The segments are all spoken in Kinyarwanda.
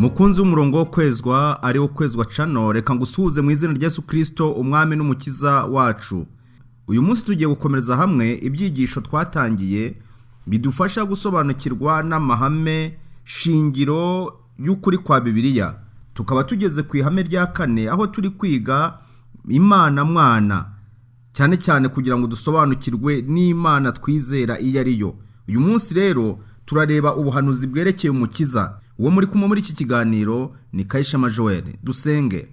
mukunzi w'umurongo wo kwezwa ari wo kwezwa channel, reka ngusuhuze mu izina rya Yesu Kristo umwami n'umukiza wacu. Uyu munsi tugiye gukomereza hamwe ibyigisho twatangiye bidufasha gusobanukirwa n'amahame shingiro y'ukuri kwa Bibiliya. Tukaba tugeze ku ihame rya kane aho turi kwiga Imana mwana, cyane cyane kugira ngo dusobanukirwe n'Imana twizera iyo ari yo. Uyu munsi rero turareba ubuhanuzi bwerekeye umukiza. Uwo muri kumwe muri iki kiganiro ni Kayishema Joel. Dusenge.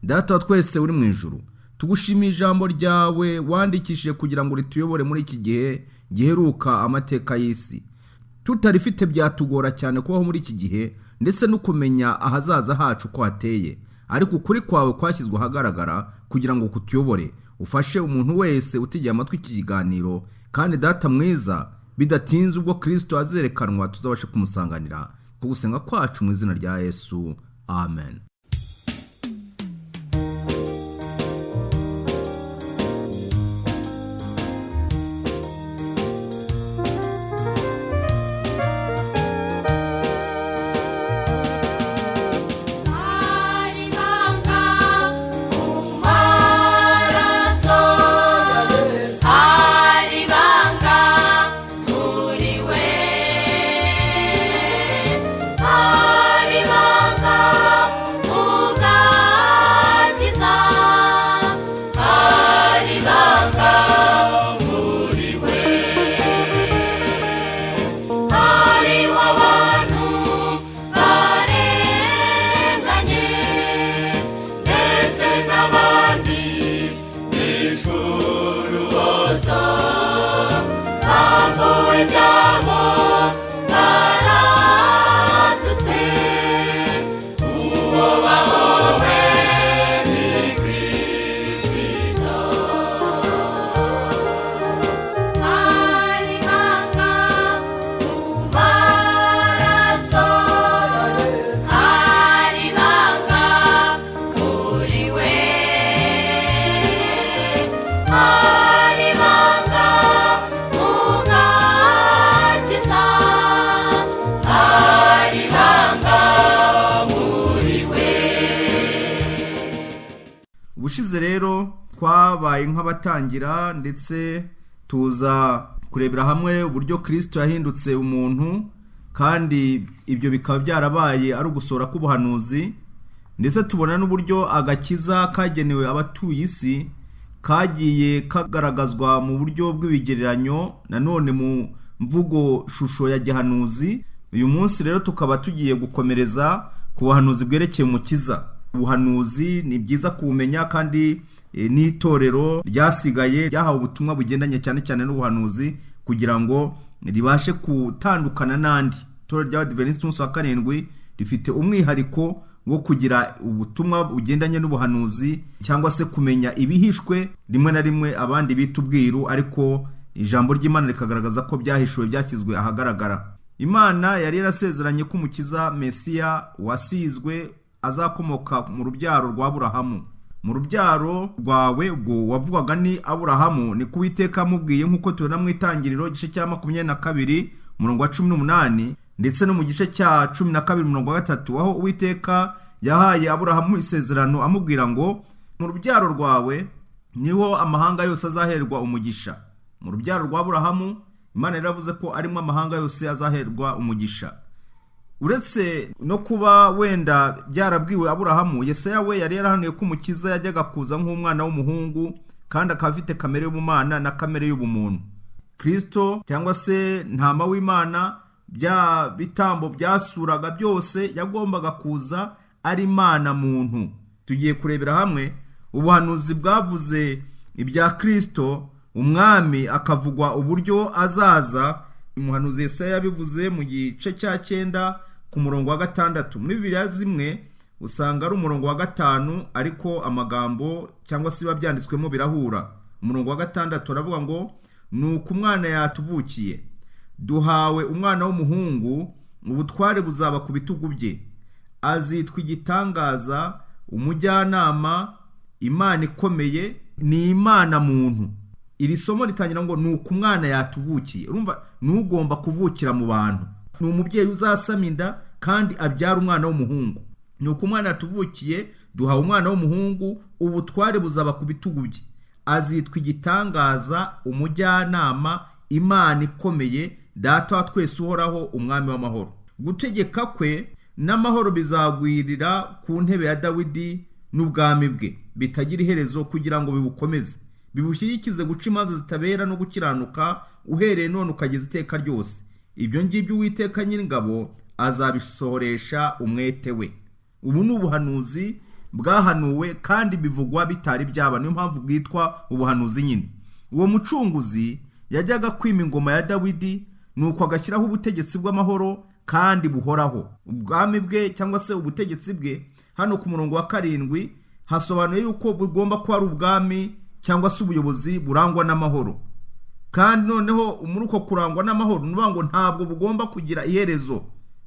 Data wa twese uri mu ijuru, tugushimiye ijambo ryawe wandikishije kugira ngo rituyobore muri iki gihe giheruka amateka y'isi. Tutarifite byatugora cyane kubaho muri iki gihe ndetse no kumenya ahazaza hacu ko hateye, ariko ukuri kwawe kwashyizwe ahagaragara kugira ngo kutuyobore. Ufashe umuntu wese utegeye amatwi iki kiganiro, kandi Data mwiza, bidatinze ubwo Kristo azerekanwa tuzabashe kumusanganira. Kugusenga kwacu mu izina rya Yesu, amen. Ubushize rero twabaye nk'abatangira ndetse tuza kurebera hamwe uburyo Kristo yahindutse umuntu, kandi ibyo bikaba byarabaye ari ugusora k'ubuhanuzi, ndetse tubona n'uburyo agakiza kagenewe abatuye isi kagiye kagaragazwa mu buryo bw'ibigereranyo, nanone mu mvugo shusho ya gihanuzi. Uyu munsi rero tukaba tugiye gukomereza ku buhanuzi bwerekeye umukiza. Ubuhanuzi ni byiza kuumenya, kandi n'itorero ryasigaye ryahawe ubutumwa bugendanye cyane cyane n'ubuhanuzi kugira ngo ribashe gutandukana n'andi. Itorero ry'Abadiventiste umunsi wa karindwi rifite umwihariko wo kugira ubutumwa bugendanye n'ubuhanuzi, cyangwa se kumenya ibihishwe rimwe na rimwe abandi bita ubwiru, ariko ijambo ry'Imana rikagaragaza ko byahishuwe byashyizwe ahagaragara. Imana yari yarasezeranye ko umukiza Mesiya wasizwe azakomoka mu rubyaro rwa Aburahamu. Mu rubyaro rwawe ubwo wavugwaga ni Aburahamu, ni Uwiteka amubwiye nk'uko tubona mu Itangiriro igice cya 22 umurongo wa 18, ndetse no mu gice cya 12 umurongo wa 3, aho Uwiteka yahaye Aburahamu isezerano amubwira ngo mu rubyaro rwawe niho amahanga yose azaherwa umugisha. Mu rubyaro rwa Aburahamu Imana yaravuze ko arimo amahanga yose azaherwa umugisha. Uretse no kuba wenda byarabwiwe Aburahamu, Yesaya we yari yarahanuye ko umukiza yajyaga kuza nk'umwana w'umuhungu, kandi akaba afite kamere y'ubumana na kamere y'ubumuntu. Kristo cyangwa se ntama w'Imana, bya bitambo byasuraga byose yagombaga kuza ari Imana muntu. Tugiye kurebera hamwe ubuhanuzi bwavuze ibya Kristo umwami, akavugwa uburyo azaza. Umuhanuzi Yesaya yabivuze mu gice cya 9 ku murongo wa 6. Muri Bibiliya zimwe usanga ari umurongo wa 5, ariko amagambo cyangwa se babyanditswemo birahura. Umurongo wa 6 aravuga ngo nuko umwana yatuvukiye, duhawe umwana w'umuhungu, ubutware buzaba ku bitugu bye, azitwa igitangaza, umujyanama, Imana ikomeye, ni Imana muntu. Iri somo ritangira ngo nuko umwana yatuvukiye. Urumva n'ugomba kuvukira mu bantu. Ni umubyeyi uzasama inda kandi abyara umwana w'umuhungu. Nuko umwana yatuvukiye duhawe umwana w'umuhungu, ubutware buzaba ku bitugu bye, azitwa igitangaza, umujyanama, Imana ikomeye, Data wa twese uhoraho, umwami w'amahoro. Gutegeka kwe n'amahoro bizagwirira ku ntebe ya Dawidi n'ubwami bwe bitagira iherezo, kugira ngo bibukomeze, bibushyigikize guca imanza zitabera no gukiranuka, uhereye none ukageza iteka ryose. Ibyo ngibyo Uwiteka Nyiringabo azabisohoresha umwete we. Ubu ni ubuhanuzi bwahanuwe kandi bivugwa bitari byaba, niyo mpamvu bwitwa ubuhanuzi nyine. Uwo mucunguzi yajyaga kwima ingoma ya Dawidi, nuko agashyiraho ubutegetsi bw'amahoro kandi buhoraho. Ubwami bwe cyangwa se ubutegetsi bwe, hano ku murongo wa 7 hasobanuye yuko bugomba kuba ari ubwami cyangwa se ubuyobozi burangwa n'amahoro. Kandi noneho muri uko kurangwa n'amahoro nuvuga ngo ntabwo bugomba kugira iherezo.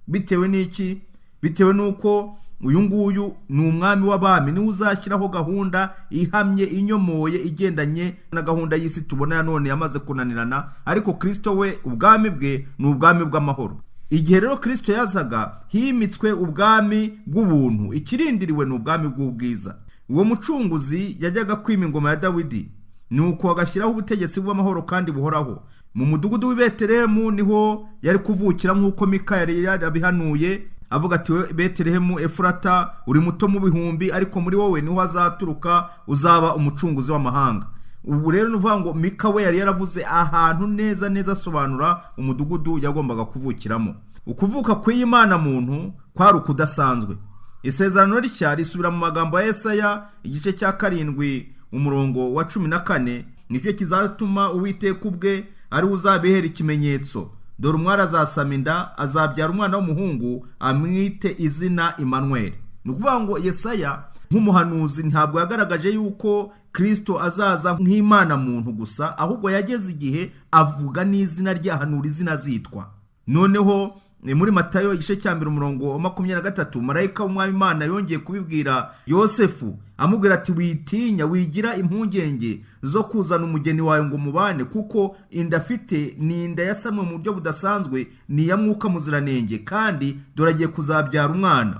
Bitewe n'iki? Bitewe n'uko uyu nguyu ni umwami w'abami, niwe uzashyiraho gahunda ihamye, inyomoye, igendanye na gahunda y'isi tubona ya none yamaze kunanirana. Ariko Kristo we ubwami bwe ni ubwami bw'amahoro. Igihe rero Kristo yazaga, himitswe ubwami bw'ubuntu, ikirindiriwe ni ubwami bw'ubwiza. Uwo mucunguzi yajyaga kwima ingoma ya Dawidi, nuko agashyiraho ubutegetsi bw'amahoro kandi buhoraho. Mu mudugudu w'i Betelehemu niho yari kuvukira, nk'uko Mika yari yarabihanuye avuga ati, Betelehemu Efurata, uri muto mu bihumbi, ariko muri wowe niho azaturuka uzaba umucunguzi w'amahanga. Ubu rero nuvuga ngo Mika we yari yaravuze ahantu neza neza asobanura umudugudu yagombaga kuvukiramo. Ukuvuka kw'Imana muntu kwari ukudasanzwe. Isezerano rishya risubira mu magambo ya Yesaya igice cya 7 umurongo wa 14, nicyo kizatuma Uwiteka ubwe ari uzabihera ikimenyetso. Dore umwari azasama inda, azabyara umwana w'umuhungu, amwite izina Imanueli. Ni ukuvuga ngo Yesaya nk'umuhanuzi ntabwo yagaragaje yuko Kristo azaza nk'Imana muntu gusa, ahubwo yageze igihe avuga n'izina rye, ahanura izina zitwa. Noneho muri Matayo igice cya 2 umurongo wa 23, marayika w'umwami Imana yongeye kubibwira Yosefu amubwira ati, witinya, wigira impungenge zo kuzana umugeni wawe ngo mubane, kuko inda afite ni inda yasamwe mu buryo budasanzwe, ni ya Mwuka Muziranenge, kandi dore agiye kuzabyara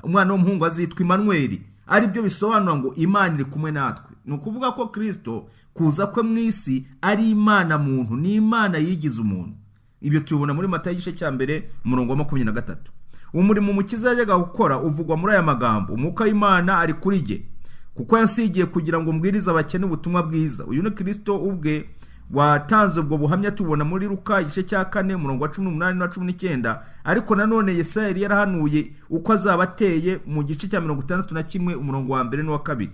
umwana w'umuhungu, azitwa Imanueli. Ari byo bisobanura ngo Imana iri kumwe natwe. Ni ukuvuga ko Kristo kuza kwe mu isi ari Imana muntu, ni Imana yigize umuntu. Ibyo tubibona muri Matayo igice cya 2 umurongo wa 23. Umurimo Umukiza yajyaga gukora uvugwa muri aya magambo, umwuka w'Imana ari kuri jye, kuko yansigiye kugira ngo mbwirize abakene ubutumwa bwiza. Uyu ni Kristo ubwe watanze ubwo buhamya, tubona muri Luka igice cya 4 umurongo wa 18 na 19. Ariko nanone Yesaya yari yarahanuye uko azaba ateye mu gice cya 61 umurongo wa 1 n'uwa 2.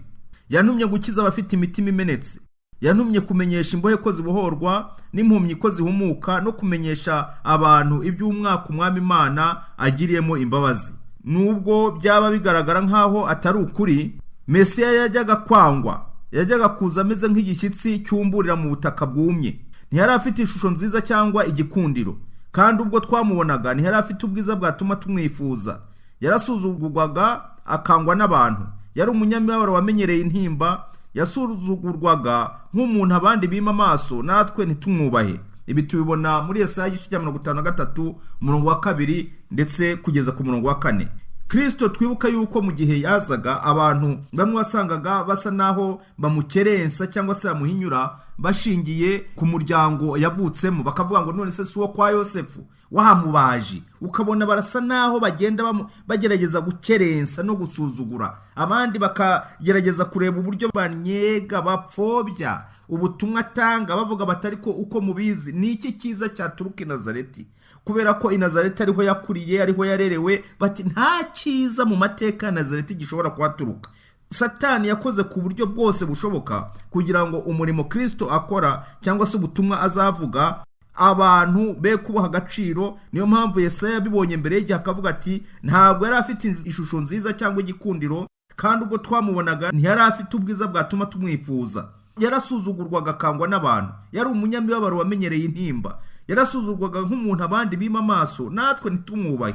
Yantumye gukiza abafite imitima imenetse, yantumye kumenyesha imbohe ko zibohorwa, n'impumyi ko zihumuka, no kumenyesha abantu iby'umwaka umwami Imana agiriyemo imbabazi. Nubwo byaba bigaragara nkaho atari ukuri, Mesiya yajyaga kwangwa, yajyaga kuza ameze nk'igishyitsi cyumburira mu butaka bwumye. Ntiyari afite ishusho nziza cyangwa igikundiro, kandi ubwo twamubonaga ntiyari afite ubwiza bwatuma tumwifuza. Yarasuzugurwaga, akangwa n'abantu, yari umunyamibabaro wamenyereye intimba, yasuzugurwaga nk'umuntu abandi bima amaso, natwe ntitumwubahe. Ibi tubibona muri Yesaya igice cya 53 umurongo wa 2 ndetse kugeza ku murongo wa 4. Kristo twibuka yuko mu gihe yazaga, abantu bamwe wasangaga basa naho bamukerensa cyangwa se bamuhinyura bashingiye ku muryango yavutsemo, bakavuga ngo none se si uwo kwa Yosefu wahamubaji. Ukabona barasa naho bagenda bagerageza gukerensa no gusuzugura abandi, bakagerageza kureba uburyo banyega, bapfobya ubutumwa atanga, bavuga batari ko uko mubizi ni iki cyiza cyaturuka i Nazareti, kubera ko i Nazareti ariho yakuriye, ariho yarerewe. Bati nta cyiza mu mateka ya Nazareti gishobora kuhaturuka. Satani yakoze ku buryo bwose bushoboka kugira ngo umurimo Kristo akora cyangwa se ubutumwa azavuga abantu be kubaha agaciro. Niyo mpamvu Yesaya bibonye mbere y'igihe akavuga ati, ntabwo yari afite ishusho nziza cyangwa igikundiro, kandi ubwo twamubonaga ntiyari afite ubwiza bwatuma tumwifuza. Yarasuzugurwaga, akangwa n'abantu, yari umunyamibabaro wamenyereye intimba, yarasuzugurwaga nk'umuntu abandi bima amaso, natwe ntitumwubahe.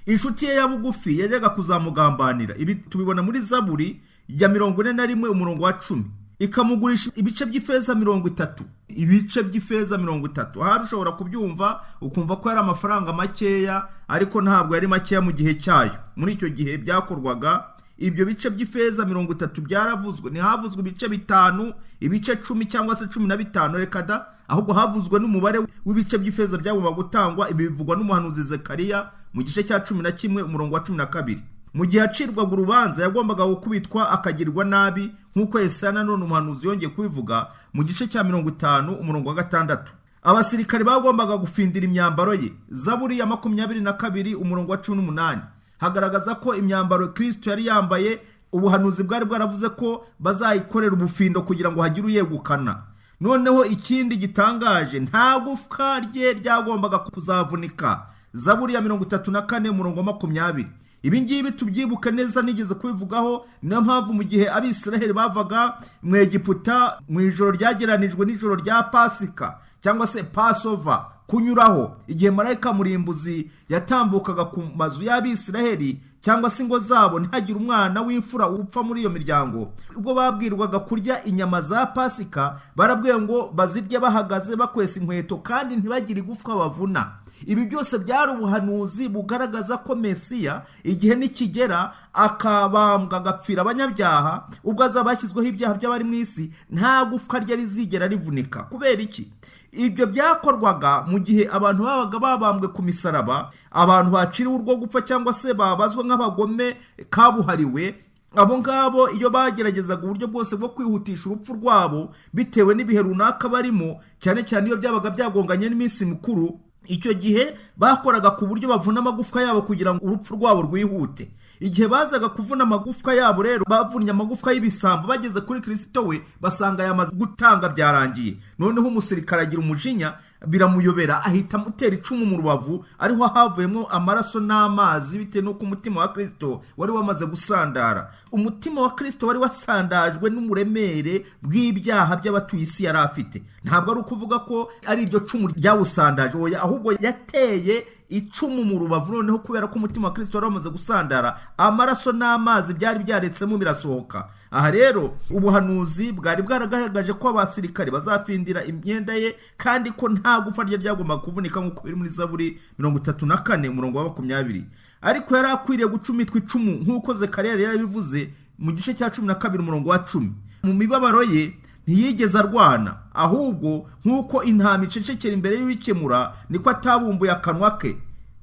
Inshuti ye ya bugufi yajyaga kuzamugambanira. Ibi tubibona muri Zaburi ya 41 umurongo wa 10. ikamugurisha ibice by'ifeza 30. Ibice by'ifeza 30 ahari ushobora kubyumva ukumva ko yari amafaranga makeya, ariko ntabwo yari makeya mu gihe cyayo. Muri icyo gihe byakorwaga, ibyo bice by'ifeza 30 byaravuzwe, ntihavuzwe ibice 5, ibice 10 cyangwa se 15, reka da, ahubwo havuzwe n'umubare w'ibice by'ifeza byagomba gutangwa. Ibi bivugwa n'umuhanuzi Zekariya mu gice cya 11 umurongo wa 12. Mu gihe acirwaga urubanza yagombaga gukubitwa akagirirwa nabi, nk'uko Yesaya nanone umuhanuzi yongeye kubivuga mu gice cya 50 umurongo wa 6. Abasirikare bagombaga gufindira imyambaro ye. Zaburi ya 22 umurongo wa 18 hagaragaza ko imyambaro Kristo yari yambaye, ubuhanuzi bwari bwaravuze ko bazayikorera ubufindo kugira ngo hagire uyegukana. Noneho ikindi gitangaje, nta gufwa rye ryagombaga kuzavunika. Zaburi ya 34 umurongo wa 20. Ibi ngibi tubyibuke neza, nigeze kubivugaho. Niyo mpamvu mu gihe Abisiraheli bavaga mu Egiputa mu ijoro ryageranijwe n'ijoro rya Pasika cyangwa se Passover kunyuraho, igihe marayika murimbuzi yatambukaga ku mazu y'Abisiraheli cyangwa se ingo zabo, ntihagire umwana w'imfura upfa muri iyo miryango. Ubwo babwirwaga kurya inyama za Pasika, barabwiye ngo bazirye bahagaze bakwesa inkweto kandi ntibagire igufwa bavuna. Ibi byose byari ubuhanuzi bugaragaza ko Mesiya igihe nikigera akabambwa agapfira abanyabyaha, ubwo azaba yashyizweho ibyaha by'abari mu isi, nta gufwa rye rizigera rivunika. Kubera iki? Ibyo byakorwaga mu gihe abantu babaga babambwe ku misaraba, abantu baciriwe urwo gupfa cyangwa se babazwa nk'abagome kabuhariwe. Abo ngabo iyo bageragezaga uburyo bwose bwo kwihutisha urupfu rwabo bitewe n'ibihe runaka barimo, cyane cyane iyo byabaga byagonganye n'iminsi mikuru, icyo gihe bakoraga ku buryo bavuna amagufwa yabo kugira ngo urupfu rwabo rwihute. Igihe bazaga kuvuna amagufwa yabo rero, bavunnye amagufwa y'ibisambo, bageze kuri Kristo we basanga yamaze gutanga byarangiye. Noneho umusirikare agira umujinya, biramuyobera, ahita amutera icumu mu rubavu, ariho havuyemo amaraso n'amazi bitewe n'uko umutima wa Kristo wari wamaze gusandara. Umutima wa Kristo wari wasandajwe n'umuremere bw'ibyaha by'abatuye isi yari afite. Ntabwo ari ukuvuga ko ari iryo cumu ryawusandaje, oya, ahubwo yateye icumu mu rubavu. Noneho kubera ko umutima wa Kristo wari wamaze gusandara, amaraso n'amazi byari byaretsemo birasohoka. Aha rero ubuhanuzi bwari bwaragaragaje ko abasirikare bazafindira imyenda ye, kandi ko nta gufa rye ryagomba kuvunika, nk'uko biri muri Zaburi 34 umurongo wa 20. Ariko yari akwiriye gucumitwa icumu nk'uko Zekariya yari yabivuze mu gice cya 12 umurongo wa 10. Mu mibabaro ye ntiyigeze arwana, ahubwo nk'uko intama icecekera imbere y'uwikemura, niko atabumbuye akanwa ke.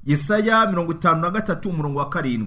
Yesaya 53 umurongo wa 7.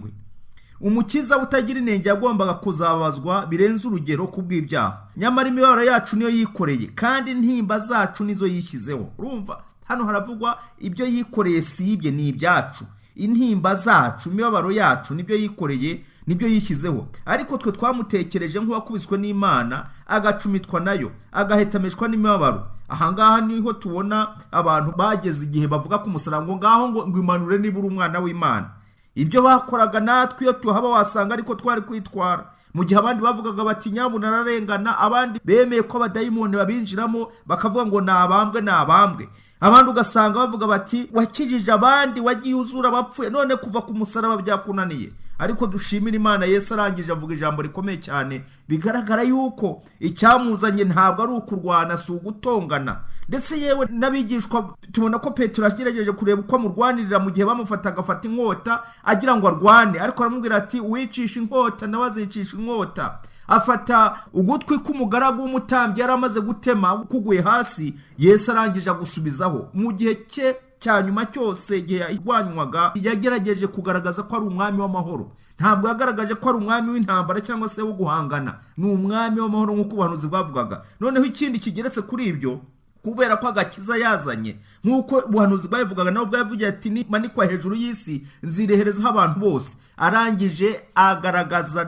Umukiza utagira inenge yagombaga kuzabazwa birenze urugero kubw'ibyaha, nyamara imibabaro yacu niyo yikoreye, kandi intimba zacu nizo yishyizeho. Urumva hano haravugwa ibyo yikoreye, si ibye, ni ibyacu. Intimba zacu, imibabaro yacu nibyo yikoreye, nibyo yishyizeho. Ariko twe twamutekereje nk'uwakubiswe n'Imana, agacumitwa nayo, agahetameshwa n'imibabaro. Ahangaha niho tubona abantu bageze igihe bavuga ku musaraba ngo ngaho ngo imanure nibura umwana w'Imana. Ibyo bakoraga natwe iyo tuhaba wasanga ariko twari kwitwara. Mu gihe abandi bavugaga bati nyabuna nararengana, abandi bemeye ko abadayimoni babinjiramo bakavuga ngo nabambwe. Abandi ugasanga bavuga bati wakijije abandi, wagiye uzura abapfuye, none kuva ku musaraba byakunaniye. Ariko dushimira Imana, Yesu arangije avuga ijambo rikomeye cyane, bigaragara yuko icyamuzanye ntabwo ari ukurwana, si ugutongana. Ndetse yewe n'abigishwa tubona ko Petero yagerageje kureba uko amurwanirira mu gihe bamufataga afata inkota agira ngo arwane, ariko aramubwira ati uwicisha inkota nawe azicisha inkota. Afata ugutwi k'umugaragu w'umutambyi yari amaze gutema kuguye hasi, Yesu arangije agusubizaho. Mu gihe cye cya nyuma cyose igihe yarwanywaga, yagerageje kugaragaza ko ari umwami w'amahoro. Ntabwo yagaragaje ko ari umwami w'intambara cyangwa se wo guhangana, ni umwami w'amahoro nk'uko ubuhanuzi bwavugaga. Noneho ikindi kigeretse kuri ibyo, kubera ko agakiza yazanye, nk'uko ubuhanuzi bwabivugaga nabo bwavuga ati nimanikwa hejuru y'isi nzireherezaho abantu bose. Arangije agaragaza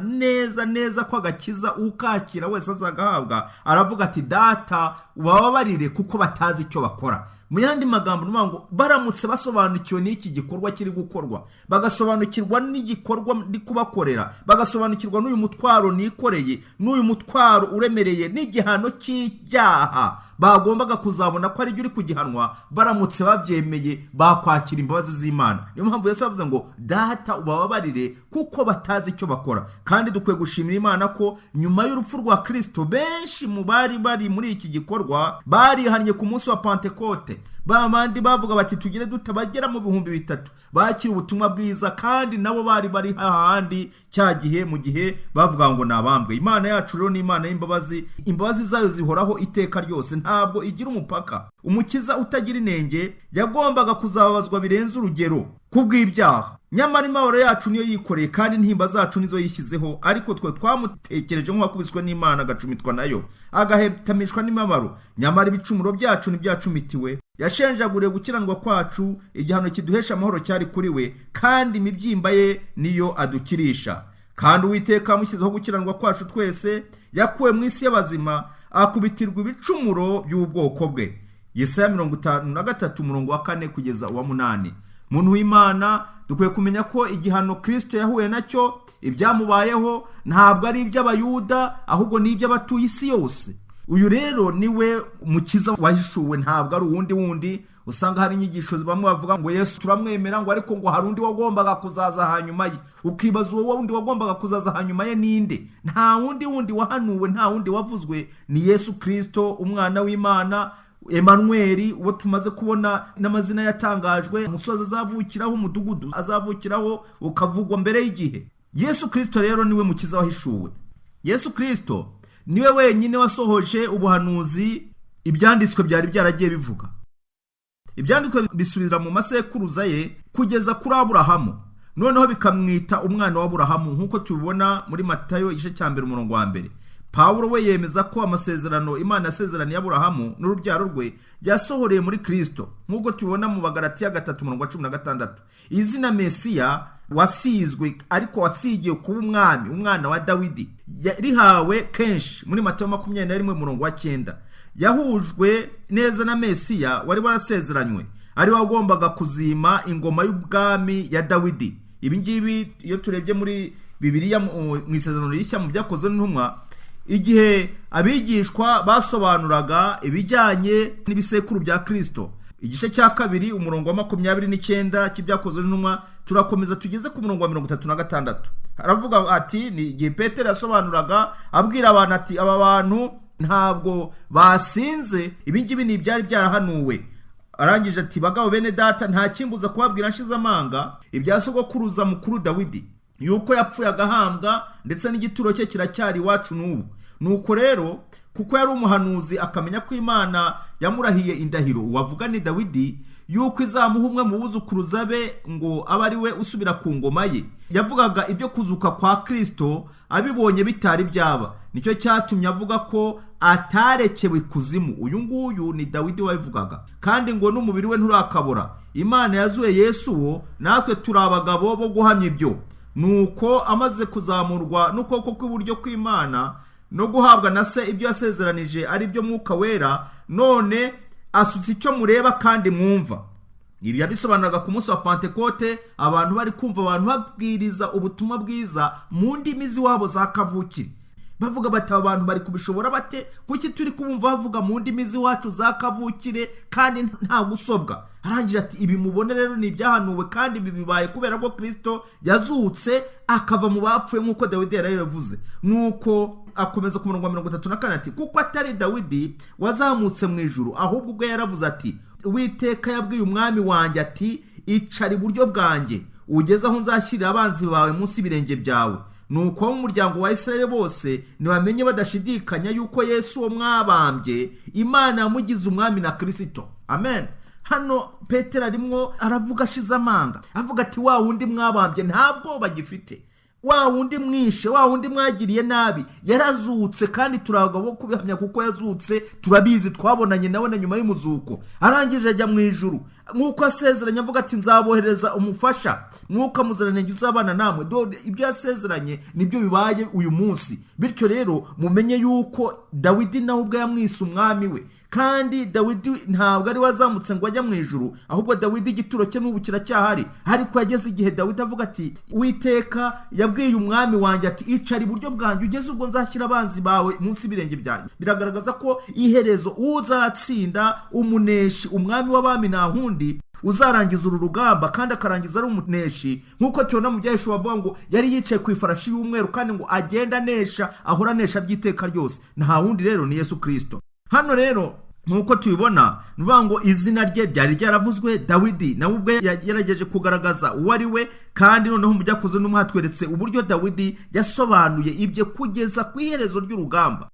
neza ko agakiza ukakira wese azagahabwa. Aravuga ati data ubababarire kuko batazi icyo bakora. mu yandi magambo nuvuga ngo baramutse basobanukiwe n'iki gikorwa kiri gukorwa, bagasobanukirwa n'igikorwa ndi kubakorera, bagasobanukirwa n'uyu mutwaro nikoreye, n'uyu mutwaro uremereye, n'igihano cy'ibyaha bagombaga kuzabona ko ari byo uri kugihanwa, baramutse babyemeye bakwakira imbabazi z'Imana. Niyo mpamvu Yesu avuze ngo data ubababarire kuko batazi icyo bakora. Kandi dukwiye gushimira Imana ko nyuma y'urupfu rwa Kristo benshi mu bari muri iki gikorwa barihannye ku munsi wa Pentekote. Bamandi bavuga bati tugire dutabagera mu 3,000 bakira ubutumwa bwiza, kandi nabo bari hahandi cya gihe mu gihe bavuga ngo nabambwe. Imana yacu rero ni Imana y'imbabazi, imbabazi zayo zihoraho iteka ryose, ntabwo igira umupaka. Umukiza utagira inenge yagombaga kuzababazwa birenze urugero kubw'ibyaha, nyamara imibabaro yacu niyo yikoreye kandi intimba zacu nizo yishyizeho, ariko twe twamutekereje nk'uwakubiswe n'Imana agacumitwa nayo, agahetamishwa n'imibabaro, nyamara ibicumuro byacu ntibyacumitiwe. Yashenjaguriye gukiranirwa kwacu, igihano kiduhesha amahoro cyari kuri we, kandi imibyimba ye niyo adukirisha. Kandi Uwiteka amushyizeho gukiranirwa kwacu twese, yakuwe mu isi y'abazima, akubitirwa ibicumuro by'ubwoko bwe. Yesaya 53:4 kugeza 8. Muntu w'Imana, dukwiye kumenya ko igihano Kristo yahuye nacyo, ibyamubayeho ntabwo ari iby'abayuda, ahubwo ni iby'abatuye isi yose. Uyu rero niwe mukiza wahishuwe, ntabwo ari wundi. Usanga hari inyigisho bamwe bavuga ngo Yesu turamwemera, ngo ariko ngo hari undi wagombaga kuzaza hanyuma ye. Ukibaza uwo wundi wagombaga kuzaza hanyuma ye ninde? Nta wundi wahanuwe, nta wundi wavuzwe, ni Yesu Kristo, umwana w'Imana, Emmanuel, uwo tumaze kubona n'amazina yatangajwe, umusozi azavukiraho, umudugudu azavukiraho ukavugwa mbere y'igihe. Yesu Kristo rero niwe mukiza wahishuwe. Yesu Kristo niwe wenyine wasohoje ubuhanuzi ibyanditswe byari byaragiye bivuga. Ibyanditswe bisubira mu masekuruza ye kugeza kuri Aburahamu, noneho bikamwita umwana wa Aburahamu, nk'uko tubibona muri Matayo 1:1. Pawulo we yemeza ko amasezerano Imana yasezeraniye Aburahamu n'urubyaro rwe yasohoreye muri Kristo, nk'uko tubibona mu Bagalatiya 3:16. Izina Mesiya wasizwe, ariko wasigiye kuba umwana wa Dawidi, rihawe kenshi muri Matayo 21:9. Yahujwe neza na Mesiya wari warasezeranywe, ari wagombaga kuzima ingoma y'ubwami ya Dawidi. Ibi ngibi iyo turebye muri Bibiliya mu isezerano rishya mu Byakozwe n'Intumwa, igihe abigishwa basobanuraga ibijyanye n'ibisekuru bya Kristo, igice cya 2 umurongo wa 29 cy'Ibyakozwe n'Intumwa, turakomeza tugeze ku murongo wa 36. Haravuga ati ni igihe Petero yasobanuraga abwira abantu ati aba bantu ntabwo basinze, ibingibi ni ibyari byarahanuwe. Arangije ati bagabo bene data, nta kimbuza kubabwira nshize amanga ibya sogokuruza mukuru Dawidi, yuko yapfuye agahambwa, ndetse n'igituro cye kiracyari iwacu n'ubu. Nuko rero kuko yari umuhanuzi akamenya ko Imana yamurahiye indahiro, wavuga ni Dawidi, yuko izamuha umwe mu buzukuruza be ngo abe ari we usubira ku ngoma ye. Yavugaga ibyo kuzuka kwa Kristo abibonye bitari byaba, nicyo cyatumye avuga ko atarekewe kuzimu. Uyu nguyu ni Dawidi wabivugaga, kandi ngo n'umubiri we nturakabora. Imana yazuye Yesu wo, natwe turi abagabo bo guhamya ibyo. Nuko amaze kuzamurwa n'ukuboko kw'iburyo kw'Imana no guhabwa na se ibyo yasezeranije ari byo Mwuka Wera, none asutse icyo mureba kandi mwumva. Ibi yabisobanuraga ku munsi wa Pentekote, abantu bari kumva abantu babwiriza ubutumwa bwiza mu ndimi z'iwabo za kavukire. Bavuga bati abantu bari kubishobora bate, kuki turi kubumva bavuga mu ndimi z'iwacu za kavukire kandi nta gusobwa? Arangije ati ibi mubone rero ni ibyahanuwe, kandi ibi bibaye kubera ko Kristo yazutse akava mu bapfuye, nk'uko Dawidi yari yavuze. Nuko akomeza ku murongo wa 34 ati kuko atari Dawidi wazamutse mu ijuru, ahubwo ubwo yaravuze ati Uwiteka yabwiye umwami wanjye ati icara iburyo bwanjye, ugeze aho nzashyirira abanzi bawe munsi y'ibirenge byawe. Nuko mu muryango wa Israeli bose ntibamenye badashidikanya yuko Yesu wo mwabambye Imana yamugize umwami na Kristo. Amen. Hano Petero arimwo aravuga ashize amanga, avuga ati wa wundi mwabambye ntabwo bagifite. wa wundi mwishe, wa wundi mwagiriye nabi yarazutse, kandi turabagabo bo kubihamya kuko yazutse, turabizi, twabonanye nawe na nyuma y'umuzuko. Arangije ajya mu ijuru nk'uko asezeranye avuga ati nzabohereza umufasha, Mwuka Muziranenge uzabana namwe. Dore ibyo yasezeranye nibyo bibaye uyu munsi. Bityo rero mumenye yuko Dawidi nawe ubwo yamwise umwami we, kandi Dawidi ntabwo ari wazamutse ngo ajya mu ijuru, ahubwo Dawidi igituro cye n'ubu kiracyahari. Ariko yageze igihe Dawidi avuga ati Uwiteka yabwiye umwami wanjye ati icara iburyo bwanjye ugeze ubwo nzashyira abanzi bawe munsi y'ibirenge byanjye. Biragaragaza ko iherezo uzatsinda, umuneshi, umwami w'abami nta hundi uzarangiza uru rugamba, kandi akarangiza ari umuneshi. Nk'uko tubona mu Byahishuriwe bavuga ngo yari yicaye ku ifarashi y'umweru, kandi ngo agenda anesha, ahora anesha by'iteka ryose. Nta wundi rero ni Yesu Kristo. Hano rero nk'uko tubibona nuvuga ngo izina rye ryari ryaravuzwe. Dawidi nawe ubwe yagerageje kugaragaza uwo ari we, kandi noneho mu Byakozwe n'umwatweretse uburyo Dawidi yasobanuye ibye kugeza ku iherezo ry'urugamba.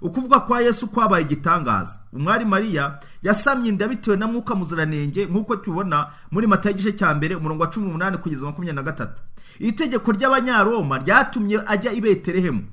Ukuvuga kwa Yesu kwabaye igitangaza. Umwari Mariya yasamye inda bitewe na Mwuka Muziranenge, nk'uko tubona muri Matayo igice cya mbere umurongo wa 18 kugeza 23. Itegeko ry'Abanyaroma ryatumye ajya i Betelehemu.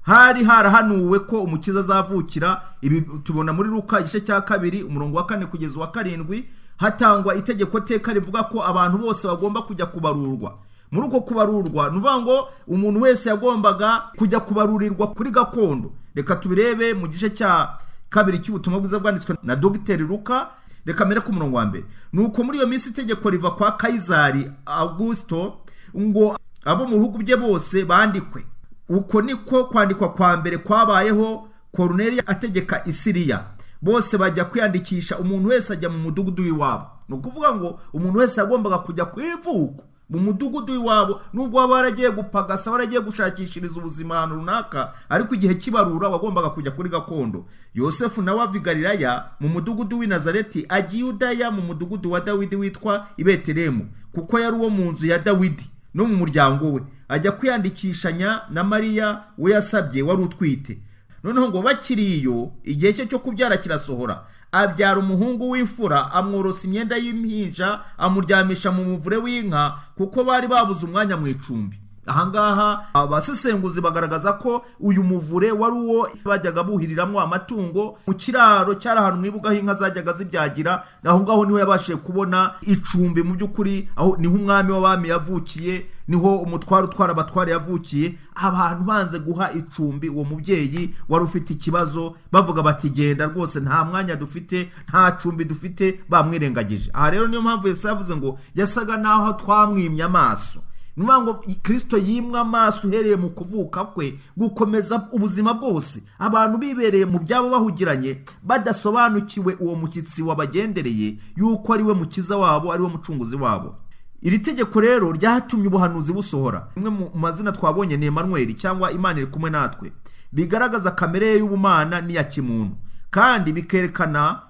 Hari harahanuwe ko umukiza azavukira. Ibi tubona muri Luka igice cya 2 umurongo wa 4 kugeza wa 7. Hatangwa itegeko teka rivuga ko abantu bose bagomba kujya kubarurwa. Muri uko kubarurwa nuvuga ngo umuntu wese yagombaga kujya kubarurirwa kuri gakondo. Reka tubirebe mu gice cya 2 cy'ubutumwa bwiza bwanditswe na Dr. Luka. Reka mere ku murongo wa mbere. Nuko muri iyo minsi itegeko riva kwa Kaisari Augusto ngo abo mu bihugu bye bose bandikwe. Uko niko kwandikwa kwa mbere kwabayeho. Koruneliyo ategeka Isiriya. Bose bajya kwiyandikisha, umuntu wese ajya mu mudugudu w'iwabo. No kuvuga ngo umuntu wese yagombaga kujya kwivuka mu mudugudu w'iwabo, nubwo waba waragiye gupagasa, waragiye gushakishiriza ubuzima ahantu runaka, ariko igihe kibarura wagombaga kujya kuri gakondo. Yosefu nawe ava i Galilaya mu mudugudu w'i Nazareti ajya i Yudaya mu mudugudu wa Dawidi witwa i Betelehemu, kuko yari uwo mu nzu ya Dawidi no mu muryango we. Ajya kwiyandikishanya na Mariya we yasabye wari utwite. Noneho ngo bakiri iyo, igihe cye cyo kubyara kirasohora, abyara umuhungu w'imfura, amworosa imyenda y'impinja, amuryamisha mu muvure w'inka, kuko bari babuze umwanya mu icumbi. ahangaha abasesenguzi bagaragaza ko uyu muvure wari uwo bajyaga buhiriramo amatungo mu kiraro cyari ahantu mwibugaho inka zajyaga zibyagira. aho ngaho niho yabashije kubona icumbi. mu by'ukuri aho niho umwami w'abami yavukiye, niho umutware utwara abatware yavukiye. abantu banze guha icumbi uwo mubyeyi wari ufite ikibazo, bavuga bati genda rwose nta mwanya dufite, nta cumbi dufite, bamwirengagije. aha rero niyo mpamvu Yesu yavuze ngo yasaga naho twamwimye amaso. ni ngo Kristo yimwa amaso uhereye mu kuvuka kwe gukomeza ubuzima bwose, abantu bibereye mu byabo bahugiranye, badasobanukiwe uwo mushyitsi wabagendereye yuko ari we mukiza wabo, ari we mucunguzi wabo. iri tegeko rero ryatumye ubuhanuzi busohora. imwe mu mazina twabonye ni Emmanuel, cyangwa Imana iri kumwe natwe, bigaragaza kamere ye y'ubumana n'iya kimuntu, kandi bikerekana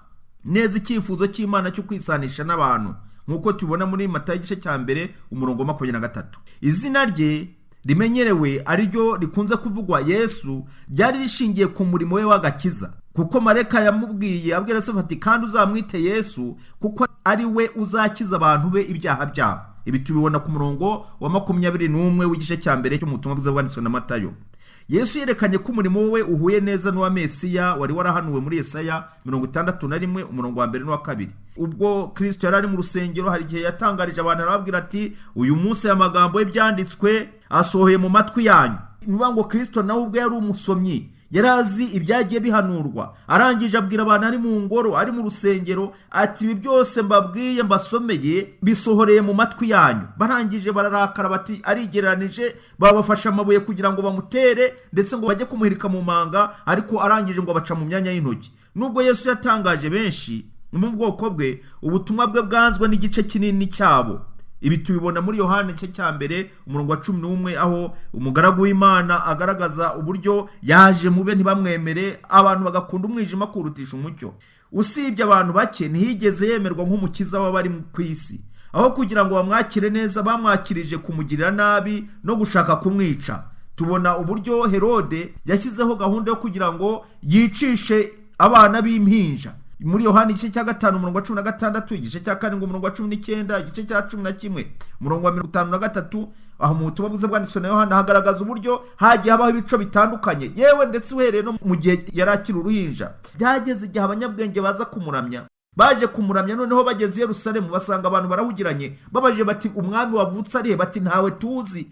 neza icyifuzo cy'Imana cyo kwisanisha n'abantu, nk'uko tubona muri Matayo igice cya mbere umurongo 23. izina rye rimenyerewe ari ryo rikunze kuvugwa Yesu ryari rishingiye ku murimo we w'agakiza, kuko marayika yamubwiye abwira Yosefu ati kandi uzamwite Yesu kuko ari we uzakiza abantu be ibyaha byabo. ibi tubibona ku murongo wa 21 w'igice cya mbere cyo mu butumwa bwiza bwanditswe na Matayo. Yesu yerekanye ko umurimo we uhuye neza n'uwa Mesiya wari warahanuwe muri Yesaya 61 umurongo wa 1 n'uwa 2. ubwo Kristo yari ari mu rusengero, hari igihe yatangarije abantu arababwira ati uyu munsi aya magambo ye byanditswe asohoye mu matwi yanyu. ni ngo Kristo nawe ubwo yari umusomyi, yari azi ibyagiye bihanurwa. arangije abwira abantu ari mu ngoro, ari mu rusengero ati ibi byose mbabwiye mbasomeye bisohoreye mu matwi yanyu. barangije bararakara bati arigereranije, babafasha amabuye kugira ngo bamutere ndetse ngo bajye kumuhirika mu manga, ariko arangije ngo baca mu myanya y'intoki. nubwo Yesu yatangaje benshi mu bwoko bwe, ubutumwa bwe bwanzwe n'igice kinini cyabo. ibi tubibona muri Yohana igice cya mbere umurongo wa 11, aho umugaragu w'Imana agaragaza uburyo yaje mube ntibamwemere, abantu bagakunda umwijima kurutisha umucyo. usibye abantu bake ntiyigeze yemerwa nk'umukiza w'abari ku isi. aho kugira ngo bamwakire neza, bamwakirije kumugirira nabi no gushaka kumwica. tubona uburyo Herode yashyizeho gahunda yo kugira ngo yicishe abana b'impinja. muri Yohana igice cya 5 umurongo wa 16, igice cya 7 umurongo wa 19, igice cya 11 umurongo wa 53, aho mu butumwa bwiza bwanditswe na Yohana hagaragaza uburyo hagiye habaho ibico bitandukanye, yewe ndetse uhereye no mu gihe yari akiri uruhinja. byageze igihe abanyabwenge baza kumuramya, baje kumuramya. noneho bageze i Yerusalemu basanga abantu barahugiranye, babaje bati umwami wavutse arihe? bati ntawe tuzi.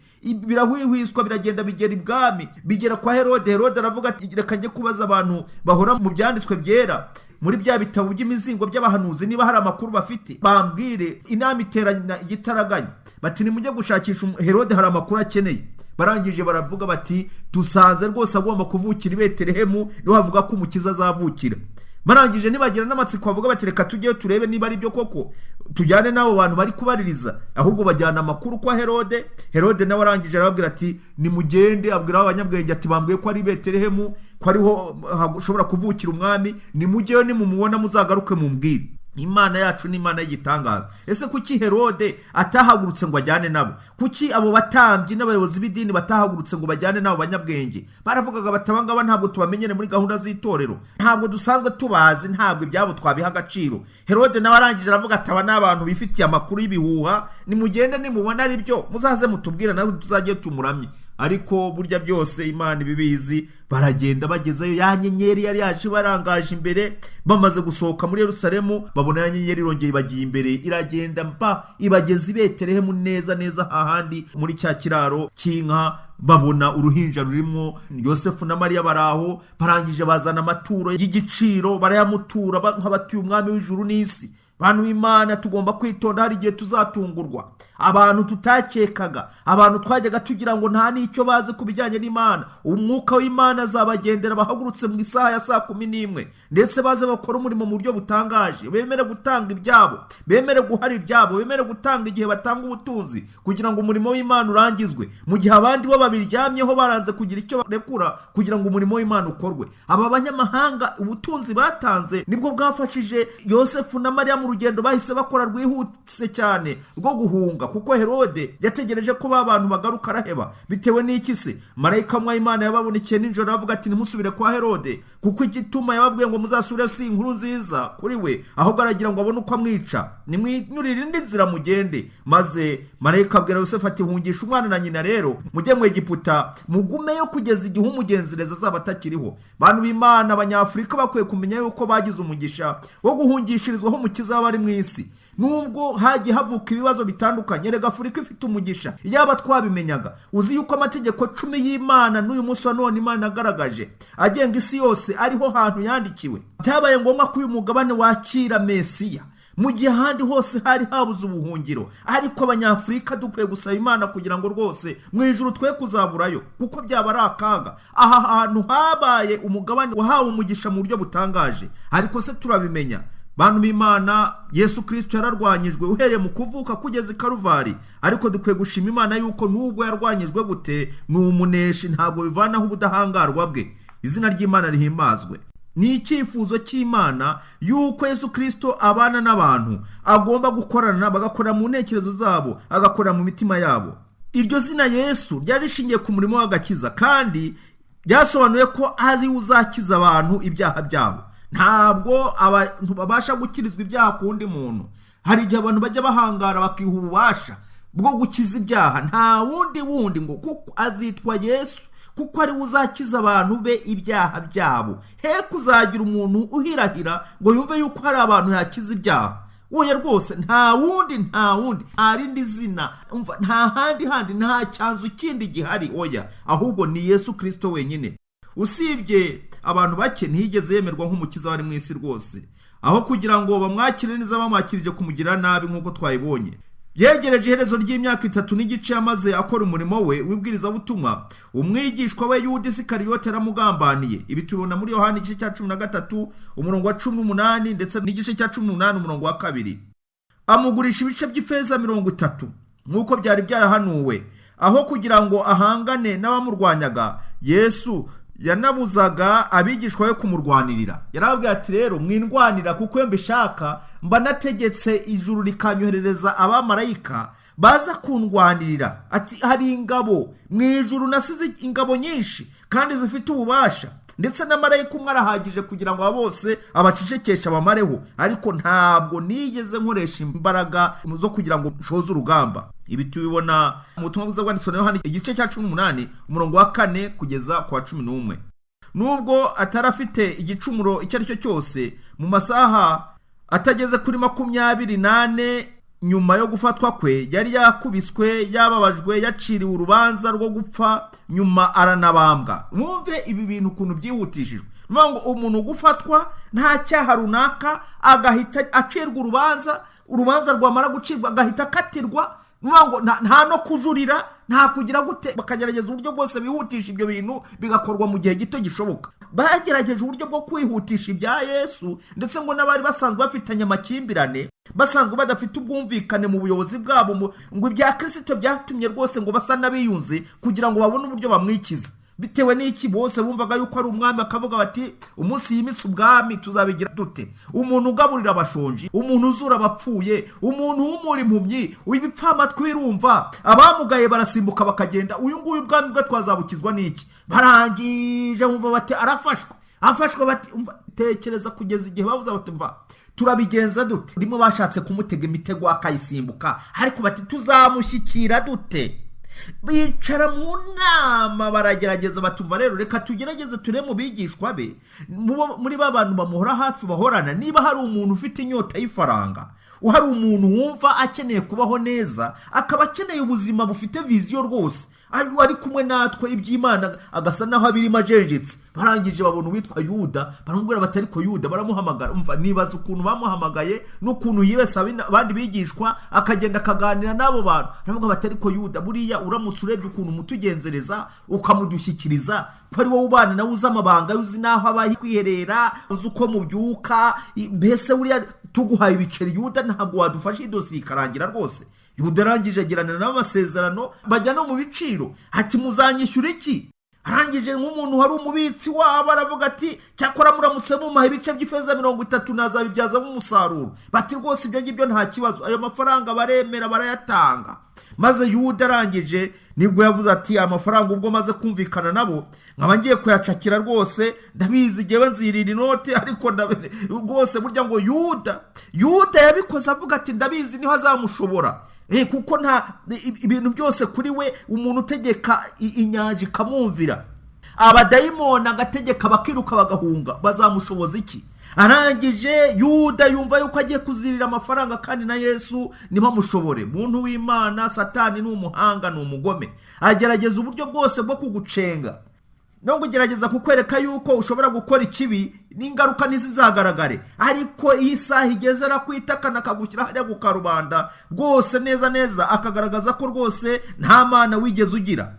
birahwihwiswa, biragenda bigera ibwami, bigera kwa Herode. Herode aravuga ati reka njye kubaza abantu bahora mu byanditswe byera, muri bya bitabo by'imizingo by'abahanuzi, niba hari amakuru bafite bambwire. inama iterana igitaraganya, bati nimujye gushakisha Herode, hari amakuru akeneye. barangije baravuga bati dusanze rwose agomba kuvukira i Betelehemu, niho havuga ko umukiza azavukira. barangije nibagira n'amatsiko bavuga bati reka tujyeyo turebe niba ari byo koko, tujyane n'abo bantu bari kubaririza. ahubwo bajyana amakuru kwa Herode. Herode nawe arangije arababwira ati nimugende, abwira abanyabwenge ati bambwiye ko ari Betelehemu, ko ariho hashobora kuvukira umwami, nimujyeyo nimumubona muzagaruke mumbwire. Imana yacu ni Imana y'igitangaza. ese kuki Herode atahagurutse ngo ajyane nabo? kuki abo batambyi n'abayobozi b'idini batahagurutse ngo bajyane nabo banyabwenge? baravugaga batabangaba ntabwo tubamenyere muri gahunda z'itorero, ntabwo dusanzwe tubazi, ntabwo ibyabo twabiha agaciro. Herode nawe arangije aravuga ati aba n'abantu bifitiye amakuru y'ibihuha, nimugende nimubona ari byo muzaze mutubwire nawe tuzagiye tumuramye. ariko burya byose Imana ibibizi. baragenda bagezeyo, ya nyenyeri yari yaje barangaje imbere. bamaze gusohoka muri Yerusalemu, babona ya nyenyeri irongeye ibagiye imbere, iragenda ibageza i Betelehemu neza neza hahandi muri cya kiraro cy'inka. babona uruhinja rurimo Yosefu na Mariya baraho, barangije bazana amaturo y'igiciro barayamutura nk'abatuye umwami w'ijuru n'isi. bantu b'Imana tugomba kwitonda, hari igihe tuzatungurwa. abantu tutakekaga, abantu twajyaga tugira ngo nta n'icyo bazi ku bijyanye n'Imana, umwuka w'Imana azabagendera bahagurutse mu isaha ya 11 ndetse baze bakora umurimo mu buryo butangaje. bemere gutanga ibyabo, bemere guhara ibyabo, bemere gutanga igihe batanga ubutunzi kugira ngo umurimo w'Imana urangizwe, mu gihe abandi bo babiryamyeho baranze kugira icyo barekura kugira ngo umurimo w'Imana ukorwe. aba banyamahanga ubutunzi batanze nibwo bwafashije Yosefu na Mariya mu urugendo bahise bakora rwihuse cyane rwo guhunga, kuko Herode yategereje ko abantu bagaruka araheba. Bitewe n'iki se? Marayika w'Imana yababonekeye nijoro avuga ati nimusubire kwa Herode, kuko igituma yababwiye ngo muzasubire si inkuru nziza kuri we, ahubwo aragira ngo abone uko amwica. Nimwinyurire indi nzira mugende. Maze marayika abwira Yosefu ati hungisha umwana na nyina rero mujye mu Egiputa, mugumeyo kugeza igihe umugenzereza azaba atakiriho. Bantu b'Imana, abanyafurika bakwiye kumenya yuko bagize umugisha wo guhungishirizwaho umukiza w'abari mu isi. Nubwo hagiye havuka ibibazo bitandukanye, rega Afurika ifite umugisha. Iyaba twabimenyaga. Uzi yuko amategeko 10 y'Imana n'uyu munsi wa none Imana agaragaje agenga isi yose ariho hantu yandikiwe. Byabaye ngombwa ko uyu mugabane wakira Mesiya mu gihe ahandi hose hari habuze ubuhungiro. Ariko abanyafurika dukwiye gusaba Imana kugira ngo rwose mu ijuru twe kuzaburayo, kuko byaba ari akaga. Aha hantu habaye umugabane wahawe umugisha mu buryo butangaje, ariko se turabimenya? Bantu b'Imana, Yesu Kristo yararwanyijwe uhereye mu kuvuka kugeza i Karuvari, ariko dukwiye gushima Imana yuko nubwo yarwanyijwe gute ni umuneshi, ntabwo bivanaho ubudahangarwa bwe. Izina ry'Imana rihimbazwe. Ni icyifuzo cy'Imana yuko Yesu Kristo abana n'abantu, agomba gukorana, bagakora mu ntekerezo zabo, agakora mu mitima yabo. Iryo zina Yesu ryari rishingiye ku murimo w'agakiza, kandi byasobanuye ko ari uzakiza abantu ibyaha byabo. Ntabwo abantu babasha gukirizwa ibyaha ku wundi muntu. Hari igihe abantu bajya bahangara bakiha ububasha bwo gukiza ibyaha. Nta wundi ngo kuko azitwa Yesu, kuko ari uzakiza abantu be ibyaha byabo. He kuzagira umuntu uhirahira ngo yumve yuko hari abantu yakiza ibyaha. Oya rwose, nta wundi, nta rindi zina, nta handi, nta cyanzu kindi gihari. Oya, ahubwo ni Yesu Kristo wenyine. Usibye abantu bake ntiyigeze yemerwa nk'umukiza wari mu isi rwose, aho kugira ngo bamwakire neza bamwakirije kumugira nabi nk'uko twayibonye. Yegereje iherezo ry'imyaka 3 n'igice yamaze akora umurimo we w'ibwirizabutumwa, umwigishwa we Yuda Isikariyote yaramugambaniye. Ibi tubibona muri Yohana igice cya 13 umurongo wa 18 ndetse n'igice cya 18 umurongo wa 2. Amugurisha ibice by'ifeza 30 nk'uko byari byarahanuwe. Aho kugira ngo ahangane n'abamurwanyaga, Yesu yanabuzaga abigishwa be kumurwanirira. Yarababwiye ati rero mwindwanira, kuko iyo mbishaka mba nategetse ijuru rikanyoherereza abamarayika baza kundwanirira. Ati hari ingabo mu ijuru, nasize ingabo nyinshi kandi zifite ububasha, ndetse na marayika umwe arahagije kugira ngo bose abacecekesha bamareho, ariko ntabwo nigeze nkoresha imbaraga zo kugira ngo nshoze urugamba. Ibi tubibona mu butumwa bwiza bwanditswe na Yohana igice cya 18 umurongo wa 4 kugeza ku wa 11. Nubwo atarafite igicumuro icyo ari cyo cyose, mu masaha atageze kuri 28 nyuma yo gufatwa kwe, yari yakubiswe, yababajwe, yaciriwe urubanza rwo gupfa, nyuma aranabambwa. Mwumve ibi bintu ukuntu byihutishijwe. Ngo umuntu gufatwa nta cyaha runaka, agahita acirwa urubanza rwamara gucirwa agahita akatirwa. Ngo nta no kujurira, nta kugira gute, bakagerageza uburyo bwose bihutisha ibyo bintu bigakorwa mu gihe gito gishoboka. Bagerageje uburyo bwo kwihutisha ibya Yesu, ndetse ngo n'abari basanzwe bafitanye amakimbirane, basanzwe badafite ubwumvikane mu buyobozi bwabo, ngo ibya Kristo byatumye rwose ngo basa n'abiyunze kugira ngo babone uburyo bamwikiza. Bitewe n'iki? Bose bumvaga yuko ari umwami, akavuga bati umunsi yimitse ubwami tuzabigira dute? Umuntu ugaburira abashonji, umuntu uzura abapfuye, umuntu w'umura impumyi, ibipfamatwi birumva, abamugaye barasimbuka bakagenda, uyu nguyu ubwami bwe twazabukizwa n'iki? Barangije bumva bati afashwe bati tekereza kugeza igihe bavuze bati mva turabigenza dute? Rimwe bashatse kumutega imitego akayisimbuka, ariko bati tuzamushyikira dute? Bicara mu nama baragerageza batumva rero reka tugerageze ture mu bigishwa be, muri babantu bamuhora hafi bahorana, niba hari umuntu ufite inyota y'ifaranga, uhari umuntu wumva akeneye kubaho neza, akaba akeneye ubuzima bufite viziyo rwose, ari kumwe natwe iby'Imana agasa naho abirimo ajenjetse. Barangije babona uwitwa Yuda, baramubwira batari ko Yuda, baramuhamagara. Umva, nibaza ukuntu bamuhamagaye n'ukuntu yibesa abandi bigishwa, akagenda akaganira n'abo bantu. Baravuga batari ko Yuda, buriya uramutse urebye ukuntu mutugenzereza ukamudushyikiriza, ko ari wowe ubana nawe uzi amabanga, uzi naho abaye kwiherera, uzi uko mubyuka, mbese buriya tuguhaye ibiceri Yuda ntabwo wadufasha idosiye ikarangira rwose. Yuda arangije agirana n'amasezerano, bajya no mu biciro, ati muzanyishyura iki? arangije nk'umuntu wari umubitsi wabo aravuga ati cyakora muramutse mumaha ibice by'ifeza 30 nazabibyazamo umusaruro. Bati rwose ibyo ngibyo nta kibazo, ayo mafaranga baremera barayatanga. Maze Yuda arangije nibwo yavuze ati amafaranga ubwo maze kumvikana nabo nkaba ngiye kuyacakira rwose, ndabizi ngewe nzirira inote, ariko rwose burya ngo Yuda yabikoze avuga ati ndabizi niho azamushobora. Kuko nta ibintu byose kuri we, umuntu utegeka inyanja ikamwumvira, abadayimoni agategeka bakiruka bagahunga, bazamushoboza iki? Arangije Yuda yumva yuko agiye kuzirira amafaranga kandi na Yesu nibamushobore. Muntu w'Imana, Satani ni umuhanga, ni umugome, agerageza uburyo bwose bwo kugucenga no kugerageza kukwereka yuko ushobora gukora ikibi n'ingaruka ntizizagaragare, ariko iyi saha igeze arakwitaka nakagushyira hariya ku karubanda rwose neza akagaragaza ko rwose nta mana wigeze ugira.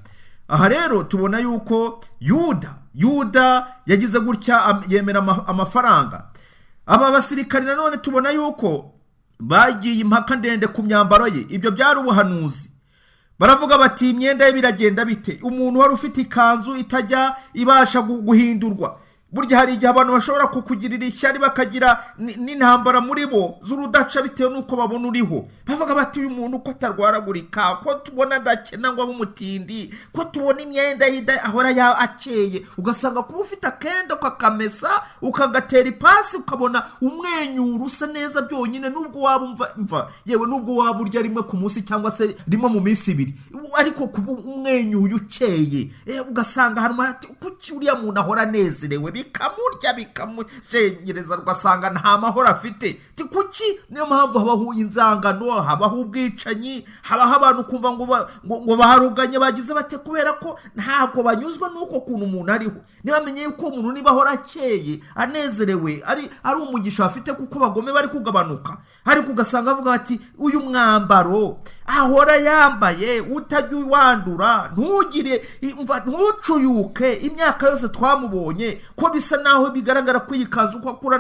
Aha rero tubona yuko Yuda yagize gutya, yemera amafaranga. Aba basirikari nanone tubona yuko bagiye impaka ndende ku myambaro ye. Ibyo byari ubuhanuzi. Baravuga bati imyenda ye biragenda bite? Umuntu wari ufite ikanzu itajya ibasha guhindurwa, burya hari igihe abantu bashobora kukugirira ishyari bakagira n'intambara muri bo z'urudaca bitewe n'uko babona uriho. Bavuga bati uyu muntu ko atarwaragurika, ko tubona adakena ngo abe umutindi, ko tubona imyenda ahora akeye, ugasanga kuba ufite akenda ukakamesa ukagatera ipasi ukabona umwenyura usa neza byonyine, nubwo waba umva yewe nubwo waba urya rimwe ku munsi cyangwa se rimwe mu minsi 2, ariko kuba umwenyuye ukeye, ugasanga harimo ati kuki uriya muntu ahora anezerewe, bikamurya bikamujengereza, ugasanga nta mahoro afite. Kuki? Niyo mpamvu habaho inzangano, habaho ubwicanyi, habaho abantu kumva ngo baharuganye bagize bate, kubera ko ntabwo banyuzwa n'uko kuntu umuntu ariho. Ntibamenye yuko umuntu niba ahora akeye anezerewe ari umugisha afite, kuko bagome bari kugabanuka. Ariko ugasanga avuga ati uyu mwambaro ahora yambaye utajya wandura, ntucuyuke, imyaka yose twamubonye ko bisa naho bigaragara ko yikanzu uko akura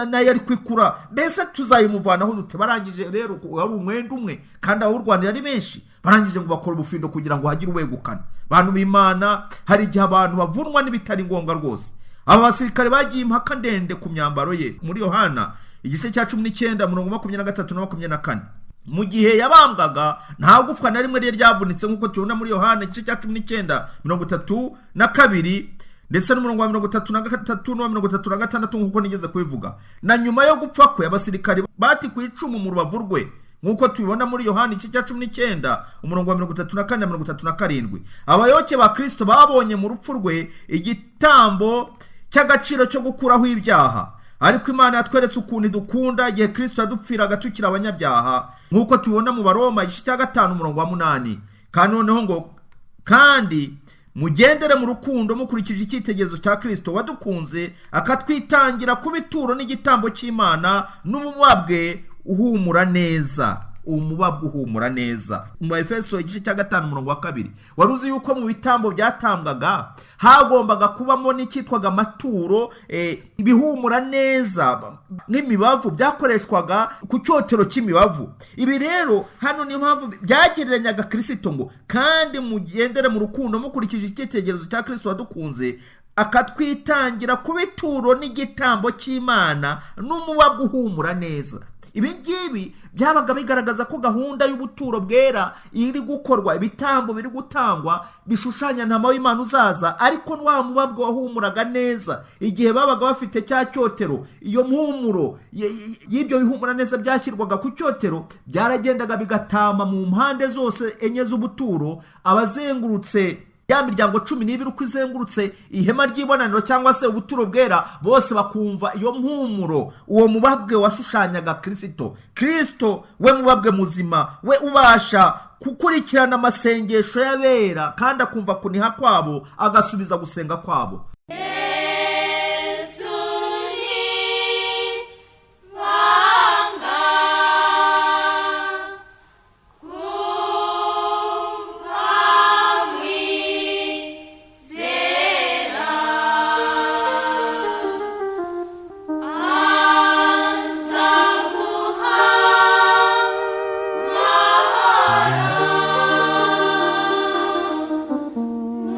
nayo ari kwikura, mbese tuzayimuvanaho dute? Barangije rero wari umwenda umwe kandi aho urwanira ari benshi, barangije ngo bakora ubufindo kugira ngo hagire uwegukana. Bantu b'Imana, hari igihe abantu bavunwa n'ibitari ngombwa rwose. Aba basirikare bagiye impaka ndende ku myambaro ye. Muri Yohana igice cya 19:23-24, mu gihe yabambwaga nta gufwa na rimwe ryavunitse, nk'uko tubona muri Yohana igice cya 19:32 ndetse n'umurongo wa 33 n'uwa 36 nk'uko nigeze kubivuga. Na nyuma yo gupfa kwe abasirikari bati ku icumu mu rubavu rwe, nk'uko tubibona muri Yohana igice cya 19 umurongo wa 34 na 37. Abayoboke ba Kristo babonye mu rupfu rwe igitambo cy'agaciro cyo gukuraho ibyaha. Ariko Imana yatweretse ukuntu idukunda igihe Kristo yadupfiraga tukiri abanyabyaha, nk'uko tubibona mu Baroma igice cya 5 umurongo wa 8. Kandi noneho ngo kandi mugendere mu rukundo mukurikije icyitegerezo cya Kristo wadukunze akatwitangira kuba ituro n'igitambo cy'Imana n'umubabwe uhumura neza. Umubabwe uhumura neza. Mu Efeso igice cya 5 umurongo wa 2, waruzi yuko mu bitambo byatambwaga hagombaga kubamo n'icyitwaga amaturo ibihumura neza nk'imibavu, byakoreshwaga ku cyotero cy'imibavu. Ibi rero hano niyo mpamvu byagereranyaga Kristo ngo kandi mugendere mu rukundo mukurikije icyitegerezo cya Kristo wadukunze akatwitangira kuba ituro n'igitambo cy'Imana n'umubabwe uhumura neza. Ibi ngibi byabaga bigaragaza ko gahunda y'ubuturo bwera iri gukorwa, ibitambo biri gutangwa bishushanya ntama w'Imana uzaza, ariko wa mubabwe wahumuraga neza igihe babaga bafite cya cyotero. Iyo mpumuro y'ibyo bihumura neza byashyirwaga ku cyotero byaragendaga bigatama mu mpande zose enye z'ubuturo, abazengurutse ya miryango 12 uko izengurutse ihema ry'ibonaniro cyangwa se ubuturo bwera, bose bakumva iyo mpumuro. Uwo mubabwe washushanyaga Kristo we mubabwe muzima, we ubasha gukurikirana amasengesho y'abera kandi akumva kuniha kwabo agasubiza gusenga kwabo.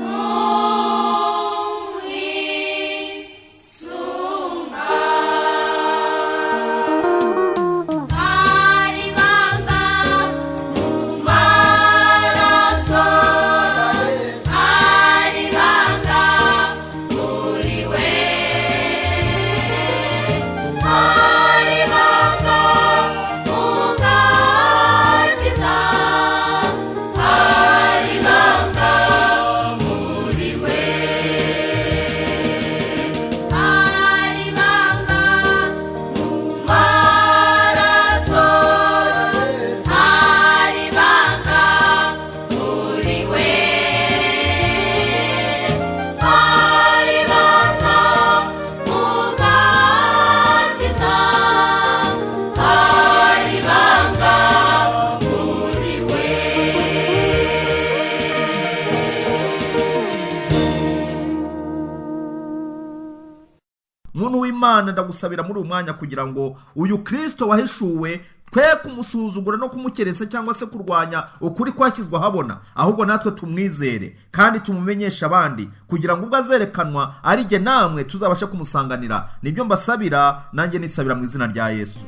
Oh Mana ndagusabira muri uyu mwanya kugira ngo uyu Kristo wahishuwe twe kumusuzugura no kumukeresa cyangwa se kurwanya ukuri kwashyizwe ahabona, ahubwo natwe tumwizere kandi tumumenyesha abandi, kugira ngo ubwo azerekanwa ari jye namwe tuzabashe kumusanganira. Nibyo mbasabira, nanjye nisabira mu izina rya Yesu.